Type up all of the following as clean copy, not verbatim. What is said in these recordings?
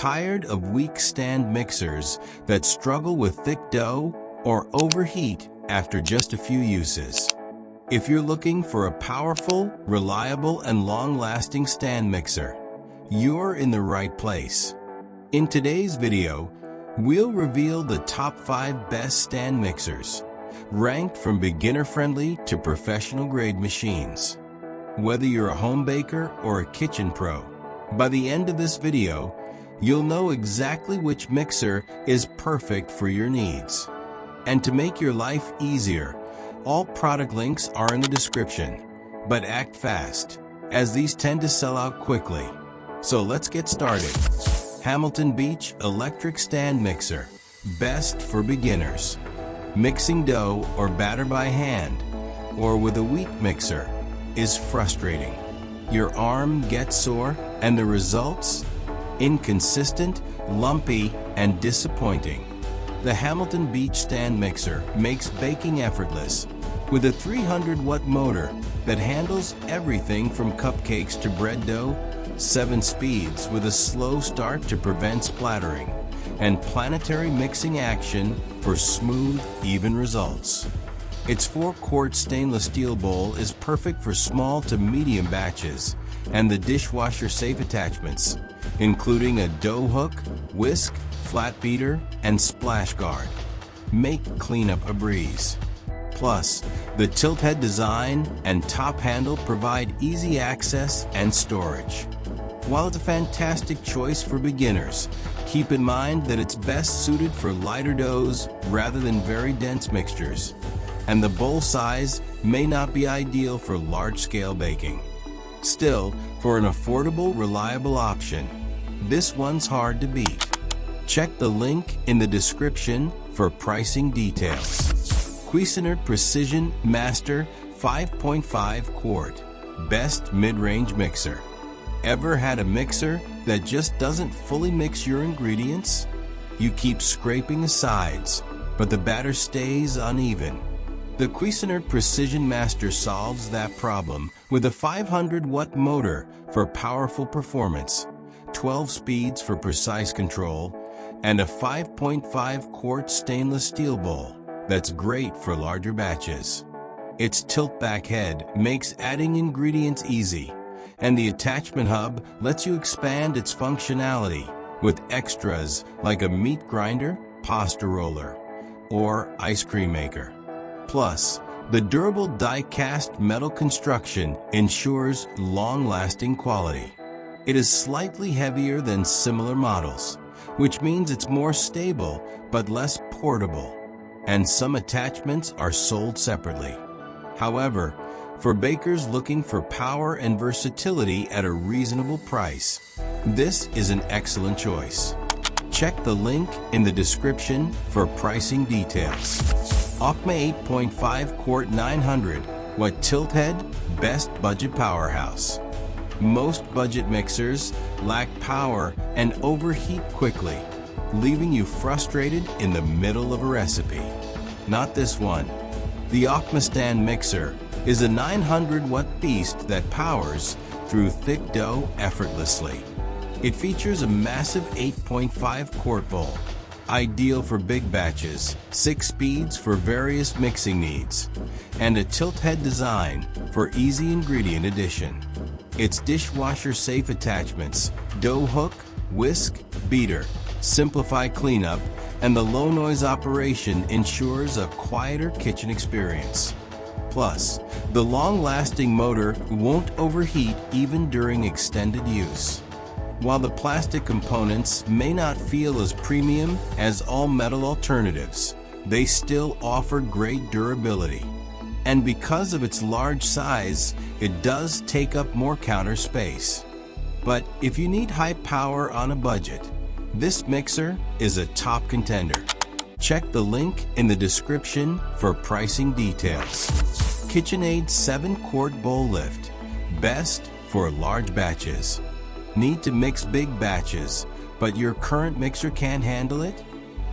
tired of weak stand mixers that struggle with thick dough or overheat after just a few uses? If you're looking for a powerful, reliable, and long-lasting stand mixer, you're in the right place. In today's video, we'll reveal the top 5 best stand mixers, ranked from beginner-friendly to professional-grade machines. Whether you're a home baker or a kitchen pro, by the end of this video, you'll know exactly which mixer is perfect for your needs. And to make your life easier, all product links are in the description. But act fast, as these tend to sell out quickly. So let's get started. Hamilton Beach Electric Stand Mixer, best for beginners. Mixing dough or batter by hand, or with a weak mixer, is frustrating. Your arm gets sore, and the results? Inconsistent, lumpy, and disappointing. The Hamilton Beach Stand Mixer makes baking effortless with a 300-watt motor that handles everything from cupcakes to bread dough, 7 speeds with a slow start to prevent splattering, and planetary mixing action for smooth, even results. Its 4-quart stainless steel bowl is perfect for small to medium batches, and the dishwasher-safe attachments, including a dough hook, whisk, flat beater, and splash guard, make cleanup a breeze. Plus, the tilt head design and top handle provide easy access and storage. While it's a fantastic choice for beginners, keep in mind that it's best suited for lighter doughs rather than very dense mixtures, and the bowl size may not be ideal for large-scale baking. Still, for an affordable, reliable option, this one's hard to beat. Check the link in the description for pricing details. Cuisinart Precision Master 5.5 quart, best mid-range mixer. Ever had a mixer that just doesn't fully mix your ingredients? You keep scraping the sides, but the batter stays uneven. The Cuisinart Precision Master solves that problem with a 500-watt motor for powerful performance, 12 speeds for precise control, and a 5.5-quart stainless steel bowl that's great for larger batches. Its tilt-back head makes adding ingredients easy, and the attachment hub lets you expand its functionality with extras like a meat grinder, pasta roller, or ice cream maker. Plus, the durable die-cast metal construction ensures long-lasting quality. It is slightly heavier than similar models, which means it's more stable but less portable, and some attachments are sold separately. However, for bakers looking for power and versatility at a reasonable price, this is an excellent choice. Check the link in the description for pricing details. Aucma 8.5 quart 900-watt tilt head, best budget powerhouse. Most budget mixers lack power and overheat quickly, leaving you frustrated in the middle of a recipe. Not this one. The Aucma stand mixer is a 900-watt beast that powers through thick dough effortlessly. It features a massive 8.5 quart bowl, ideal for big batches, 6 speeds for various mixing needs, and a tilt head design for easy ingredient addition. Its dishwasher-safe attachments, dough hook, whisk, beater, simplify cleanup, and the low-noise operation ensures a quieter kitchen experience. Plus, the long-lasting motor won't overheat even during extended use. While the plastic components may not feel as premium as all-metal alternatives, they still offer great durability. And because of its large size, it does take up more counter space. But if you need high power on a budget, this mixer is a top contender. Check the link in the description for pricing details. KitchenAid 7-quart bowl lift, best for large batches. Need to mix big batches, but your current mixer can't handle it?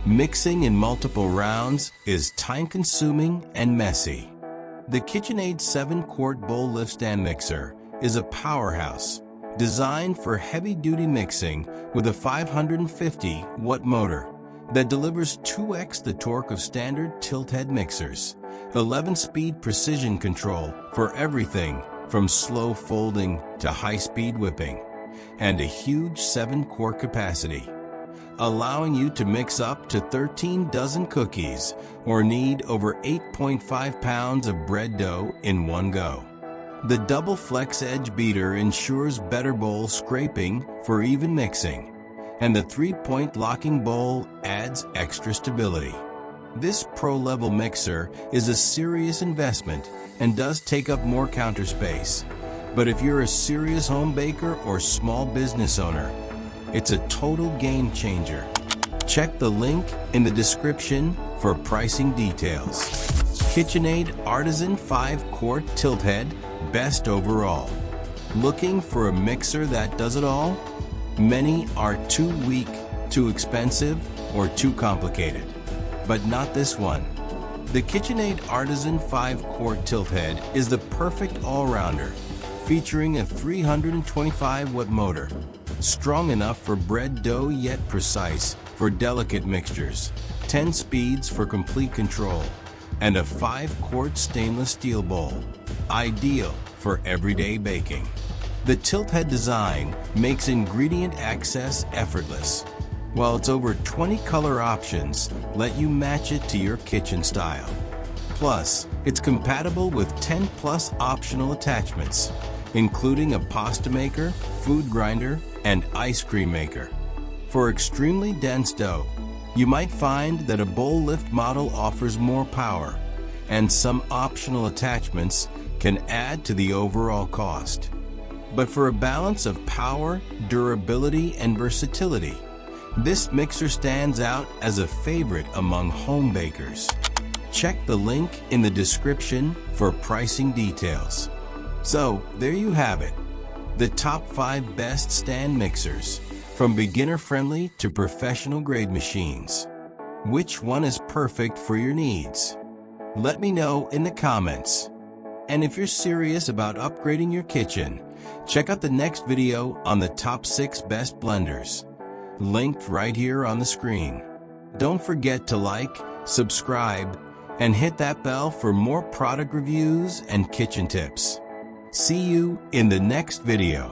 Mixing in multiple rounds is time-consuming and messy. The KitchenAid 7-quart bowl lift stand mixer is a powerhouse designed for heavy-duty mixing with a 550-watt motor that delivers 2x the torque of standard tilt-head mixers, 11-speed precision control for everything from slow folding to high-speed whipping, and a huge 7-quart capacity, allowing you to mix up to 13 dozen cookies or knead over 8.5 pounds of bread dough in one go. The double flex edge beater ensures better bowl scraping for even mixing, and the 3-point locking bowl adds extra stability. This pro-level mixer is a serious investment and does take up more counter space. But if you're a serious home baker or small business owner, it's a total game changer. Check the link in the description for pricing details. KitchenAid Artisan 5-quart tilt head, best overall. Looking for a mixer that does it all? Many are too weak, too expensive, or too complicated. But not this one. The KitchenAid Artisan 5-quart tilt head is the perfect all-rounder, featuring a 325-watt motor, strong enough for bread dough yet precise for delicate mixtures, 10 speeds for complete control, and a 5-quart stainless steel bowl, ideal for everyday baking. The tilt head design makes ingredient access effortless, while its over 20 color options let you match it to your kitchen style. Plus, it's compatible with 10 plus optional attachments, including a pasta maker, food grinder, and ice cream maker. For extremely dense dough, you might find that a bowl lift model offers more power, and some optional attachments can add to the overall cost. But for a balance of power, durability, and versatility, this mixer stands out as a favorite among home bakers. Check the link in the description for pricing details. So, there you have it. The top 5 best stand mixers, from beginner-friendly to professional-grade machines. Which one is perfect for your needs? Let me know in the comments. And if you're serious about upgrading your kitchen, check out the next video on the top 6 best blenders, linked right here on the screen. Don't forget to like, subscribe, and hit that bell for more product reviews and kitchen tips. See you in the next video.